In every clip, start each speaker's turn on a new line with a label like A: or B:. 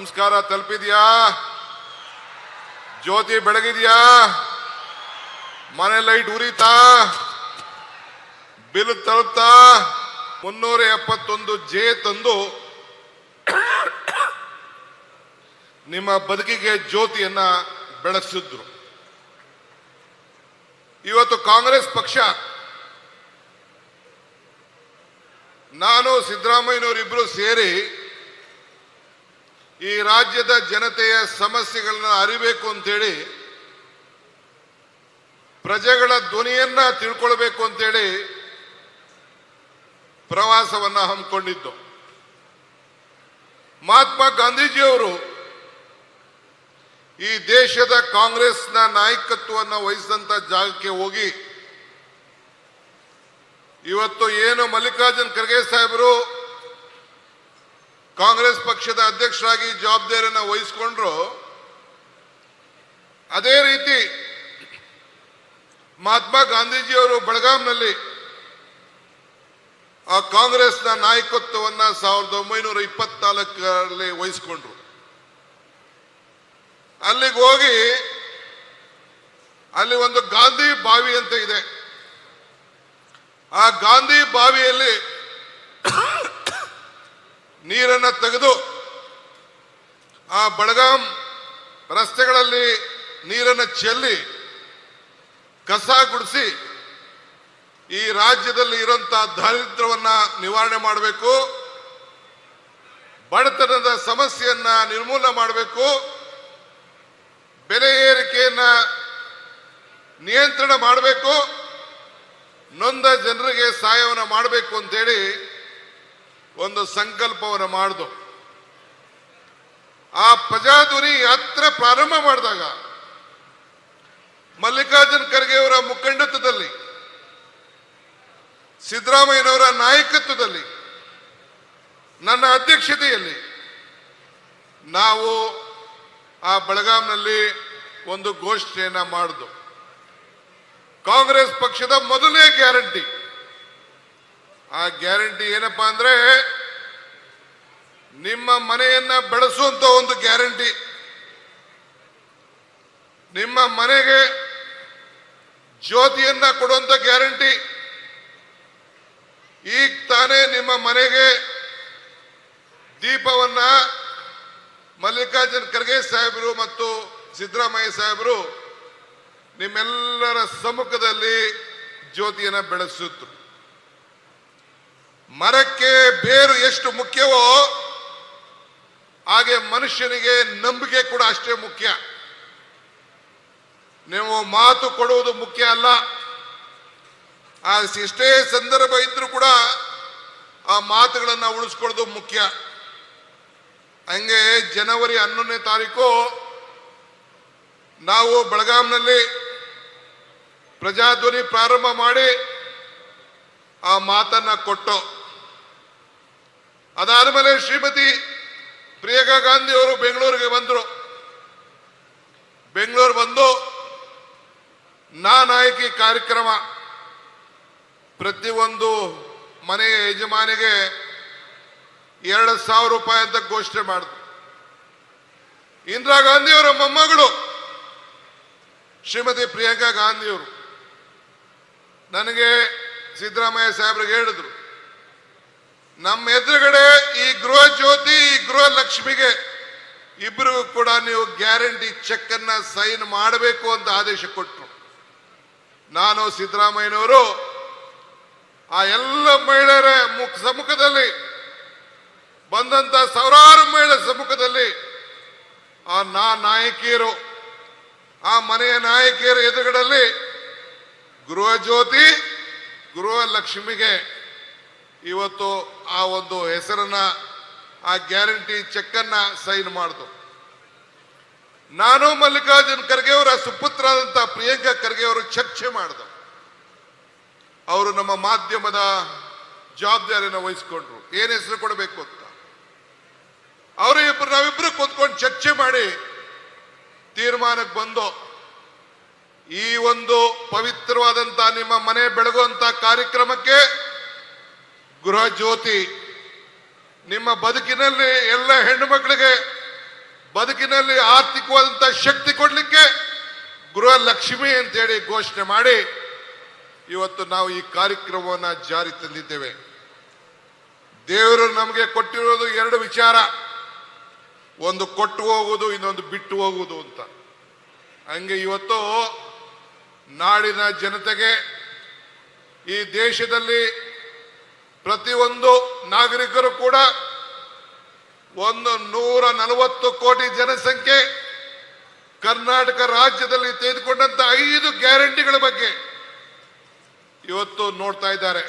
A: ಸಂಸ್ಕಾರ ತಲುಪಿದ್ಯಾ? ಜ್ಯೋತಿ ಬೆಳಗಿದ್ಯಾ? ಮನೆ ಲೈಟ್ ಉರಿತಾ? ಬಿಲ್ ತಲುಪ್ತಾ? 371 ಜೆ ತಂದು ನಿಮ್ಮ ಬದುಕಿಗೆ ಜ್ಯೋತಿಯನ್ನ ಬೆಳಗಿಸಿದ್ರು. ಇವತ್ತು ಕಾಂಗ್ರೆಸ್ ಪಕ್ಷ, ನಾನು ಸಿದ್ದರಾಮಯ್ಯನವರಿಬ್ಬರು ಸೇರಿ ಈ ರಾಜ್ಯದ ಜನತೆಯ ಸಮಸ್ಯೆಗಳನ್ನ ಅರಿಬೇಕು ಅಂತೇಳಿ, ಪ್ರಜೆಗಳ ಧ್ವನಿಯನ್ನ ತಿಳ್ಕೊಳ್ಬೇಕು ಅಂತೇಳಿ ಪ್ರವಾಸವನ್ನ ಹಮ್ಮಿಕೊಂಡಿದ್ದು. ಮಹಾತ್ಮ ಗಾಂಧೀಜಿಯವರು ಈ ದೇಶದ ಕಾಂಗ್ರೆಸ್ನ ನಾಯಕತ್ವವನ್ನು ವಹಿಸಿದಂತ ಜಾಗಕ್ಕೆ ಹೋಗಿ ಇವತ್ತು ಏನು ಮಲ್ಲಿಕಾರ್ಜುನ್ ಖರ್ಗೆ ಸಾಹೇಬರು ಕಾಂಗ್ರೆಸ್ ಪಕ್ಷದ ಅಧ್ಯಕ್ಷರಾಗಿ ಜವಾಬ್ದಾರಿಯನ್ನು ವಹಿಸಿಕೊಂಡ್ರು, ಅದೇ ರೀತಿ ಮಹಾತ್ಮ ಗಾಂಧೀಜಿಯವರು ಬೆಳಗಾಂನಲ್ಲಿ ಆ ಕಾಂಗ್ರೆಸ್ನ ನಾಯಕತ್ವವನ್ನ 1924ರಲ್ಲಿ ವಹಿಸಿಕೊಂಡ್ರು. ಅಲ್ಲಿಗೆ ಹೋಗಿ ಅಲ್ಲಿ ಒಂದು ಗಾಂಧಿ ಬಾವಿ ಅಂತ ಇದೆ. ಆ ಗಾಂಧಿ ಬಾವಿಯಲ್ಲಿ ನೀರನ್ನು ತೆಗೆದು ಆ ಬೆಳಗಾಂ ರಸ್ತೆಗಳಲ್ಲಿ ನೀರನ್ನು ಚೆಲ್ಲಿ ಕಸ ಗುಡಿಸಿ ಈ ರಾಜ್ಯದಲ್ಲಿ ಇರುವಂತಹ ದಾರಿದ್ರ್ಯವನ್ನ ನಿವಾರಣೆ ಮಾಡಬೇಕು, ಬಡತನದ ಸಮಸ್ಯೆಯನ್ನ ನಿರ್ಮೂಲನೆ ಮಾಡಬೇಕು, ಬೆಲೆ ಏರಿಕೆಯನ್ನ ನಿಯಂತ್ರಣ ಮಾಡಬೇಕು, ನೊಂದ ಜನರಿಗೆ ಸಹಾಯವನ್ನು ಮಾಡಬೇಕು ಅಂತೇಳಿ ಒಂದು ಸಂಕಲ್ಪವನ್ನು ಮಾಡಿದು. ಆ ಪ್ರಜಾಧ್ವನಿ ಯಾತ್ರೆ ಪ್ರಾರಂಭ ಮಾಡಿದಾಗ ಮಲ್ಲಿಕಾರ್ಜುನ್ ಖರ್ಗೆ ಅವರ ಮುಖಂಡತ್ವದಲ್ಲಿ, ಸಿದ್ದರಾಮಯ್ಯನವರ ನಾಯಕತ್ವದಲ್ಲಿ, ನನ್ನ ಅಧ್ಯಕ್ಷತೆಯಲ್ಲಿ ನಾವು ಆ ಬೆಳಗಾಂನಲ್ಲಿ ಒಂದು ಘೋಷಣೆಯನ್ನ ಮಾಡಿದ್ದು. ಕಾಂಗ್ರೆಸ್ ಪಕ್ಷದ ಮೊದಲನೇ ಗ್ಯಾರಂಟಿ. ಆ ಗ್ಯಾರಂಟಿ ಏನಪ್ಪಾ ಅಂದ್ರೆ, ನಿಮ್ಮ ಮನೆಯನ್ನ ಬೆಳೆಸುವಂತ ಒಂದು ಗ್ಯಾರಂಟಿ, ನಿಮ್ಮ ಮನೆಗೆ ಜ್ಯೋತಿಯನ್ನ ಕೊಡುವಂತ ಗ್ಯಾರಂಟಿ. ಈಗ ತಾನೇ ನಿಮ್ಮ ಮನೆಗೆ ದೀಪವನ್ನ ಮಲ್ಲಿಕಾರ್ಜುನ್ ಖರ್ಗೆ ಸಾಹೇಬರು ಮತ್ತು ಸಿದ್ದರಾಮಯ್ಯ ಸಾಹೇಬರು ನಿಮ್ಮೆಲ್ಲರ ಸಮ್ಮುಖದಲ್ಲಿ ಜ್ಯೋತಿಯನ್ನ ಬೆಳೆಸಿದ್ರು. ಮರಕ್ಕೆ ಬೇರು ಎಷ್ಟು ಮುಖ್ಯವೋ ಹಾಗೆ ಮನುಷ್ಯನಿಗೆ ನಂಬಿಕೆ ಕೂಡ ಅಷ್ಟೇ ಮುಖ್ಯ. ನೀವು ಮಾತು ಕೊಡುವುದು ಮುಖ್ಯ ಅಲ್ಲ, ಎಷ್ಟೇ ಸಂದರ್ಭ ಇದ್ರೂ ಕೂಡ ಆ ಮಾತುಗಳನ್ನು ಉಳಿಸ್ಕೊಳ್ಳೋದು ಮುಖ್ಯ. ಹಂಗೆ ಜನವರಿ 11ನೇ ತಾರೀಕು ನಾವು ಬೆಳಗಾಂನಲ್ಲಿ ಪ್ರಜಾಧ್ವನಿ ಪ್ರಾರಂಭ ಮಾಡಿ ಆ ಮಾತನ್ನ ಕೊಟ್ಟು, ಅದಾದ ಮೇಲೆ ಶ್ರೀಮತಿ ಪ್ರಿಯಾಂಕಾ ಗಾಂಧಿ ಅವರು ಬೆಂಗಳೂರಿಗೆ ಬಂದರು. ಬೆಂಗಳೂರು ಬಂದು ನಾಯಕಿ ಕಾರ್ಯಕ್ರಮ, ಪ್ರತಿಯೊಂದು ಮನೆಯ ಯಜಮಾನಿಗೆ 2,000 ರೂಪಾಯಿ ಅಂತ ಘೋಷಣೆ ಮಾಡಿದ್ರು. ಇಂದಿರಾ ಗಾಂಧಿಯವರ ಮೊಮ್ಮಗಳು ಶ್ರೀಮತಿ ಪ್ರಿಯಾಂಕಾ ಗಾಂಧಿಯವರು ನನಗೆ ಸಿದ್ದರಾಮಯ್ಯ ಸಾಹೇಬ್ರಿಗೆ ಹೇಳಿದ್ರು, ನಮ್ಮ ಎದುರುಗಡೆ ಈ ಗೃಹ ಜ್ಯೋತಿ, ಈ ಗೃಹ ಲಕ್ಷ್ಮಿಗೆ ಇಬ್ಬರಿಗೂ ಕೂಡ ನೀವು ಗ್ಯಾರಂಟಿ ಚೆಕ್ ಅನ್ನ ಸೈನ್ ಮಾಡಬೇಕು ಅಂತ ಆದೇಶ ಕೊಟ್ಟರು. ನಾನು ಸಿದ್ದರಾಮಯ್ಯನವರು ಆ ಎಲ್ಲ ಮಹಿಳೆಯರ ಸಮ್ಮುಖದಲ್ಲಿ, ಬಂದಂತ ಸಾವಿರಾರು ಮಹಿಳೆಯರ ಸಮ್ಮುಖದಲ್ಲಿ ಆ ನಾಯಕಿಯರು, ಆ ಮನೆಯ ನಾಯಕಿಯರ ಎದುರುಗಡೆಯಲ್ಲಿ ಗೃಹ ಜ್ಯೋತಿ, ಗೃಹ ಲಕ್ಷ್ಮಿಗೆ ಇವತ್ತು ಆ ಒಂದು ಹೆಸರನ್ನ, ಆ ಗ್ಯಾರಂಟಿ ಚೆಕ್ ಅನ್ನ ಸೈನ್ ಮಾಡಿದ್ರು. ನಾನು ಮಲ್ಲಿಕಾರ್ಜುನ್ ಖರ್ಗೆ ಅವರ ಸುಪುತ್ರರಾದಂತಹ ಪ್ರಿಯಾಂಕಾ ಖರ್ಗೆ ಅವರು ಚರ್ಚೆ ಮಾಡಿದ್ರು. ಅವರು ನಮ್ಮ ಮಾಧ್ಯಮದ ಜವಾಬ್ದಾರಿಯನ್ನು ವಹಿಸಿಕೊಂಡ್ರು, ಏನ್ ಹೆಸರು ಕೊಡಬೇಕು ಅಂತ. ನಾವಿಬ್ರು ಕೂತ್ಕೊಂಡು ಚರ್ಚೆ ಮಾಡಿ ತೀರ್ಮಾನಕ್ಕೆ ಬಂದು, ಈ ಒಂದು ಪವಿತ್ರವಾದಂತ ನಿಮ್ಮ ಮನೆ ಬೆಳಗುವಂತ ಕಾರ್ಯಕ್ರಮಕ್ಕೆ ಗೃಹ ಜ್ಯೋತಿ, ನಿಮ್ಮ ಬದುಕಿನಲ್ಲಿ ಎಲ್ಲ ಹೆಣ್ಣು ಮಕ್ಕಳಿಗೆ ಬದುಕಿನಲ್ಲಿ ಆರ್ಥಿಕವಾದಂತ ಶಕ್ತಿ ಕೊಡ್ಲಿಕ್ಕೆ ಗೃಹಲಕ್ಷ್ಮಿ ಅಂತೇಳಿ ಘೋಷಣೆ ಮಾಡಿ ಇವತ್ತು ನಾವು ಈ ಕಾರ್ಯಕ್ರಮವನ್ನು ಜಾರಿ ತಂದಿದ್ದೇವೆ. ದೇವರು ನಮಗೆ ಕೊಟ್ಟಿರೋದು ಎರಡು ವಿಚಾರ, ಒಂದು ಕೊಟ್ಟು ಹೋಗುವುದು, ಇನ್ನೊಂದು ಬಿಟ್ಟು ಹೋಗುವುದು ಅಂತ. ಹಂಗೆ ಇವತ್ತು ನಾಡಿನ ಜನತೆಗೆ, ಈ ದೇಶದಲ್ಲಿ ಪ್ರತಿಯೊಂದು ನಾಗರಿಕರು ಕೂಡ 140 ಕೋಟಿ ಜನಸಂಖ್ಯೆ ಕರ್ನಾಟಕ ರಾಜ್ಯದಲ್ಲಿ ತೆಗೆದುಕೊಂಡಂತ 5 ಗ್ಯಾರಂಟಿಗಳ ಬಗ್ಗೆ ಇವತ್ತು ನೋಡ್ತಾ ಇದ್ದಾರೆ.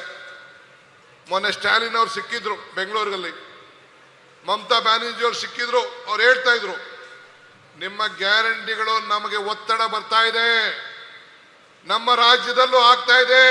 A: ಮೊನ್ನೆ ಸ್ಟಾಲಿನ್ ಅವರು ಸಿಕ್ಕಿದ್ರು ಬೆಂಗಳೂರಲ್ಲಿ, ಮಮತಾ ಬ್ಯಾನರ್ಜಿ ಅವರು ಸಿಕ್ಕಿದ್ರು. ಅವ್ರು ಹೇಳ್ತಾ ಇದ್ರು, ನಿಮ್ಮ ಗ್ಯಾರಂಟಿಗಳು ನಮಗೆ ಒತ್ತಡ ಬರ್ತಾ ಇದೆ, ನಮ್ಮ ರಾಜ್ಯದಲ್ಲೂ ಆಗ್ತಾ ಇದೆ,